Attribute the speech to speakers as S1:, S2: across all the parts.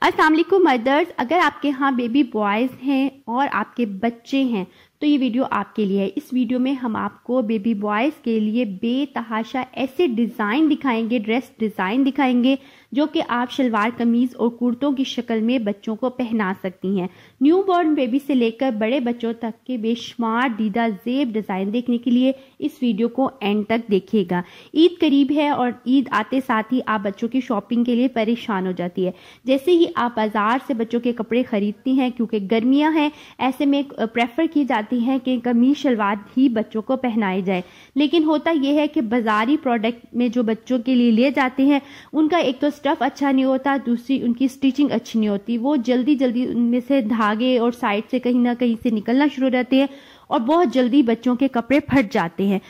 S1: अस्सलाम वालेकुम मदर्स। अगर आपके यहाँ बेबी बॉयज़ हैं और आपके बच्चे हैं तो ये वीडियो आपके लिए है। इस वीडियो में हम आपको बेबी बॉयज़ के लिए बेतहाशा ऐसे डिज़ाइन दिखाएंगे, ड्रेस डिज़ाइन दिखाएंगे जो कि आप शलवार कमीज़ और कुर्तों की शक्ल में बच्चों को पहना सकती हैं। न्यू बॉर्न बेबी से लेकर बड़े बच्चों तक के बेशुमार दीदा ज़ेब डिज़ाइन देखने के लिए इस वीडियो को एंड तक देखिएगा। ईद करीब है और ईद आते साथ ही आप बच्चों की शॉपिंग के लिए परेशान हो जाती है। जैसे ही आप बाजार से बच्चों के कपड़े खरीदती हैं, क्योंकि गर्मियां हैं, ऐसे में प्रेफर की जाती है कि कमीज शलवार ही बच्चों को पहनाए जाए। लेकिन होता यह है कि बाजारी प्रोडक्ट में जो बच्चों के लिए ले जाते हैं उनका एक तो स्टफ अच्छा नहीं होता, दूसरी उनकी स्टिचिंग अच्छी नहीं होती। वो जल्दी जल्दी उनमें से धागे और साइड से कहीं ना कहीं से निकलना शुरू हो जाते हैं और बहुत जल्दी बच्चों के कपड़े फट जाते हैं।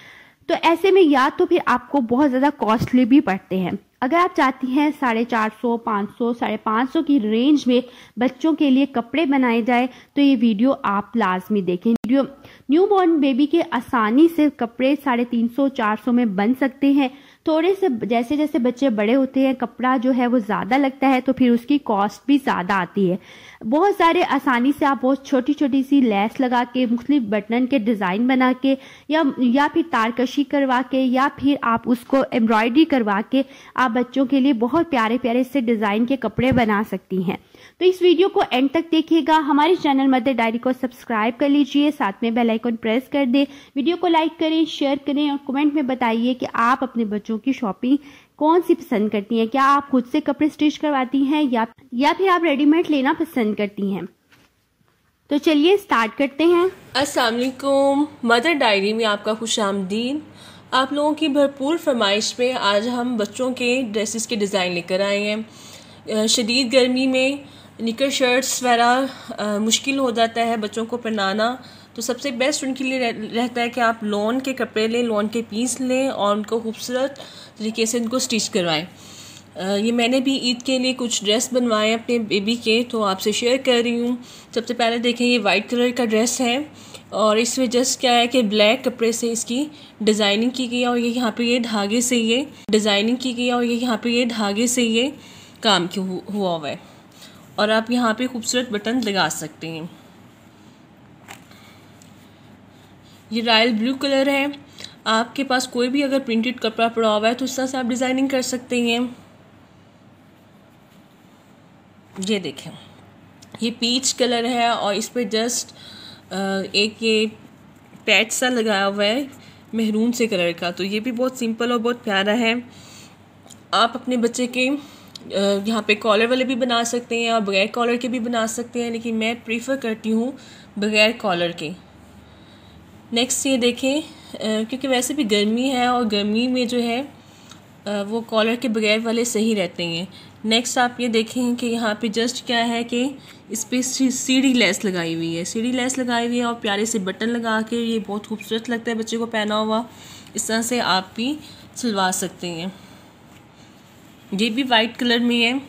S1: तो ऐसे में या तो फिर आपको बहुत ज़्यादा कॉस्टली भी पड़ते हैं। अगर आप चाहती हैं 450, 500, 550 की रेंज में बच्चों के लिए कपड़े बनाए जाए तो ये वीडियो आप लाजमी देखें। वीडियो न्यू बॉर्न बेबी के आसानी से कपड़े 350, 400 में बन सकते हैं। थोड़े से जैसे जैसे बच्चे बड़े होते हैं कपड़ा जो है वो ज़्यादा लगता है तो फिर उसकी कॉस्ट भी ज़्यादा आती है। बहुत सारे आसानी से आप बहुत छोटी छोटी सी लेस लगा के, मुख्तलिफ बटन के डिज़ाइन बना के या फिर तारकशी करवा के या फिर आप उसको एम्ब्रॉयडरी करवा के आप बच्चों के लिए बहुत प्यारे प्यारे से डिज़ाइन के कपड़े बना सकती हैं। तो इस वीडियो को एंड तक देखिएगा। हमारे चैनल मदर डायरी को सब्सक्राइब कर लीजिए, साथ में बेल आइकन प्रेस कर दें। वीडियो को लाइक करें, शेयर करें और कमेंट में बताइए कि आप अपने बच्चों की शॉपिंग कौन सी पसंद करती हैं। क्या आप खुद से कपड़े स्टिच करवाती हैं या फिर आप रेडीमेड लेना पसंद करती हैं। तो चलिए स्टार्ट करते हैं।
S2: अस्सलाम वालेकुम, मदर डायरी में आपका खुशामदीद। आप लोगों की भरपूर फरमाइश पे आज हम बच्चों के ड्रेसेस के डिज़ाइन लेकर आए हैं। शदीद गर्मी में निकर शर्ट्स वगैरह मुश्किल हो जाता है बच्चों को पहनाना, तो सबसे बेस्ट उनके लिए रहता है कि आप लॉन के कपड़े लें, लॉन के पीस लें और उनको खूबसूरत तरीके से उनको स्टिच करवाएं। ये मैंने भी ईद के लिए कुछ ड्रेस बनवाए अपने बेबी के, तो आपसे शेयर कर रही हूँ। सबसे पहले देखें, ये वाइट कलर का ड्रेस है और इसमें जस्ट क्या है कि ब्लैक कपड़े से इसकी डिज़ाइनिंग की गई है और ये यहाँ पे ये धागे से ये डिज़ाइनिंग की गई है और ये यहाँ पे ये धागे से ये काम हुआ हुआ है और आप यहाँ पे खूबसूरत बटन लगा सकते हैं। ये रॉयल ब्लू कलर है। आपके पास कोई भी अगर प्रिंटेड कपड़ा पड़ा हुआ है तो इस तरह से आप डिज़ाइनिंग कर सकते हैं। ये देखें, ये पीच कलर है और इस पर जस्ट एक ये पैच सा लगाया हुआ है मेहरून से कलर का, तो ये भी बहुत सिंपल और बहुत प्यारा है। आप अपने बच्चे के यहाँ पे कॉलर वाले भी बना सकते हैं और बगैर कॉलर के भी बना सकते हैं, लेकिन मैं प्रीफर करती हूँ बगैर कॉलर के। नेक्स्ट ये देखें, क्योंकि वैसे भी गर्मी है और गर्मी में जो है वो कॉलर के बगैर वाले सही रहते हैं। नेक्स्ट आप ये देखें कि यहाँ पे जस्ट क्या है कि इस पर सीढ़ी लेस लगाई हुई है, सीढ़ी लेस लगाई हुई है और प्यारे से बटन लगा के ये बहुत खूबसूरत लगता है बच्चे को पहना हुआ। इस तरह से आप भी सिलवा सकते हैं। ये भी वाइट कलर में है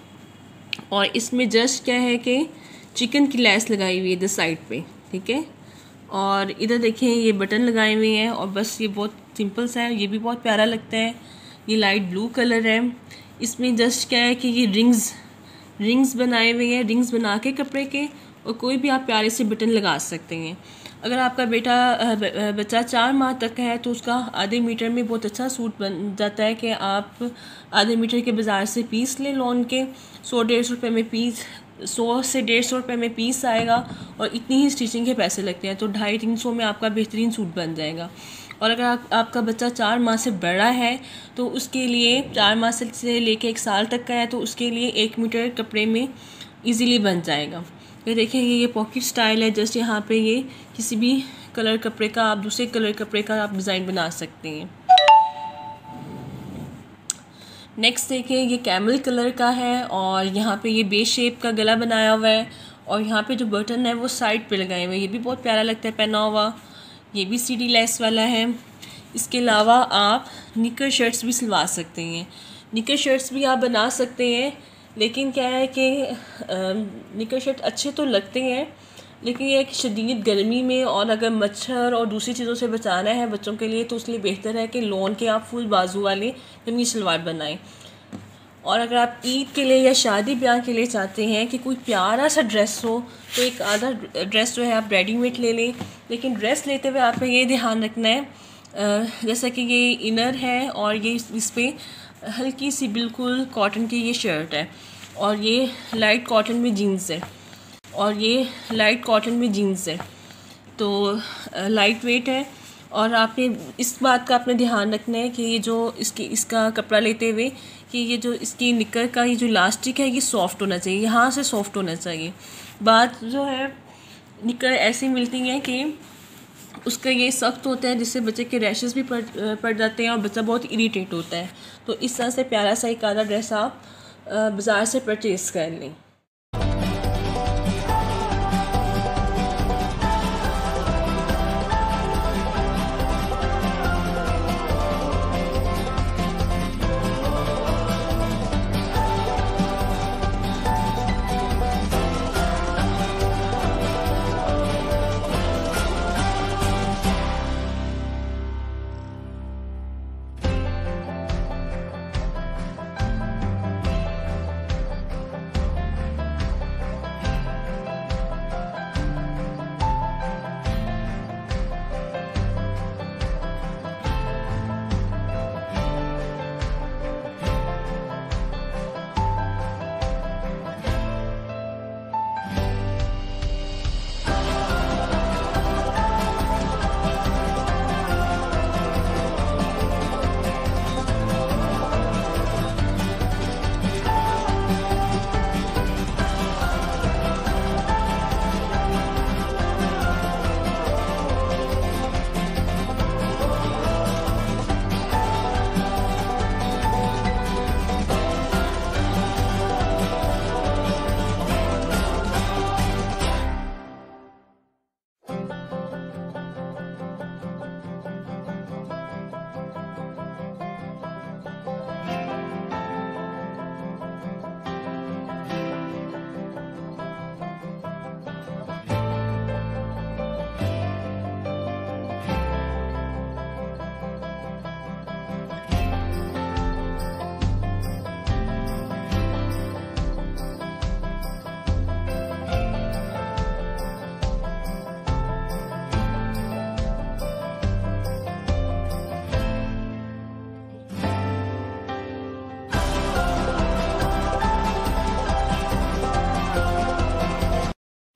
S2: और इसमें जस्ट क्या है कि चिकन की लेस लगाई हुई है इधर साइड पे, ठीक है। और इधर देखें ये बटन लगाए हुए हैं और बस ये बहुत सिंपल सा है, ये भी बहुत प्यारा लगता है। ये लाइट ब्लू कलर है। इसमें जस्ट क्या है कि ये रिंग्स बनाए हुए हैं, रिंग्स बना के कपड़े के, और कोई भी आप प्यारे से बटन लगा सकते हैं। अगर आपका बच्चा 4 माह तक है तो उसका आधे मीटर में बहुत अच्छा सूट बन जाता है कि आप आधे मीटर के बाज़ार से पीस लें लॉन के। 100-150 रुपये में पीस, 100 से 150 रुपये में पीस आएगा और इतनी ही स्टिचिंग के पैसे लगते हैं, तो 250-300 में आपका बेहतरीन सूट बन जाएगा। और अगर आपका बच्चा 4 माह से बड़ा है तो उसके लिए 4 माह से लेके 1 साल तक का है तो उसके लिए 1 मीटर कपड़े में इजीली बन जाएगा। ये देखें, ये पॉकेट स्टाइल है। जस्ट यहाँ पे ये किसी भी कलर कपड़े का आप दूसरे कलर कपड़े का आप डिज़ाइन बना सकते हैं। नेक्स्ट देखिए, ये कैमल कलर का है और यहाँ पे ये बे शेप का गला बनाया हुआ है और यहाँ पे जो बटन है वो साइड पे लगाए हुए हैं। ये भी बहुत प्यारा लगता है पहना हुआ। ये भी सीढ़ी लेस वाला है। इसके अलावा आप निकर शर्ट्स भी सिलवा सकते हैं। निकर शर्ट्स भी आप बना सकते हैं, लेकिन क्या है कि निकर शर्ट अच्छे तो लगते हैं, लेकिन यह है कि शदीद गर्मी में और अगर मच्छर और दूसरी चीज़ों से बचाना है बच्चों के लिए तो उसके लिए बेहतर है कि लॉन के आप फुल बाजू वाले कमीज सलवार बनाएं। और अगर आप ईद के लिए या शादी ब्याह के लिए चाहते हैं कि कोई प्यारा सा ड्रेस हो तो एक आधा ड्रेस जो है आप रेडीमेड ले लें। लेकिन ड्रेस लेते हुए आपने ये ध्यान रखना है जैसा कि ये इनर है और ये इस पर हल्की सी बिल्कुल कॉटन की ये शर्ट है और ये लाइट कॉटन में जीन्स है और ये लाइट कॉटन में जीन्स है, तो लाइट वेट है। और आपने इस बात का आपने ध्यान रखना है कि ये जो इसका कपड़ा लेते हुए कि ये जो इसकी निकर का ये जो इलास्टिक है ये सॉफ्ट होना चाहिए, यहाँ से सॉफ्ट होना चाहिए। बात जो है निकर ऐसी मिलती हैं कि उसका ये सख्त होता है जिससे बच्चे के रैशेस भी पड़ जाते हैं और बच्चा बहुत इरीटेट होता है। तो इस तरह से प्यारा सा एक आधा ड्रेस आप बाज़ार से परचेज़ कर लें।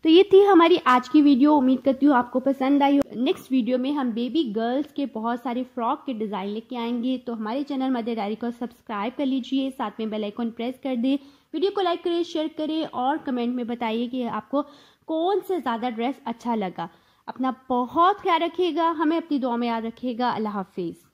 S1: तो ये थी हमारी आज की वीडियो। उम्मीद करती हूँ आपको पसंद आई। नेक्स्ट वीडियो में हम बेबी गर्ल्स के बहुत सारे फ्रॉक के डिज़ाइन लेके आएंगे। तो हमारे चैनल मदर डायरी को सब्सक्राइब कर लीजिए, साथ में बेल आइकन प्रेस कर दें, वीडियो को लाइक करें, शेयर करें और कमेंट में बताइए कि आपको कौन से ज़्यादा ड्रेस अच्छा लगा। अपना बहुत ख्याल रखिएगा, हमें अपनी दुआ में याद रखिएगा। अल्लाह हाफिज़।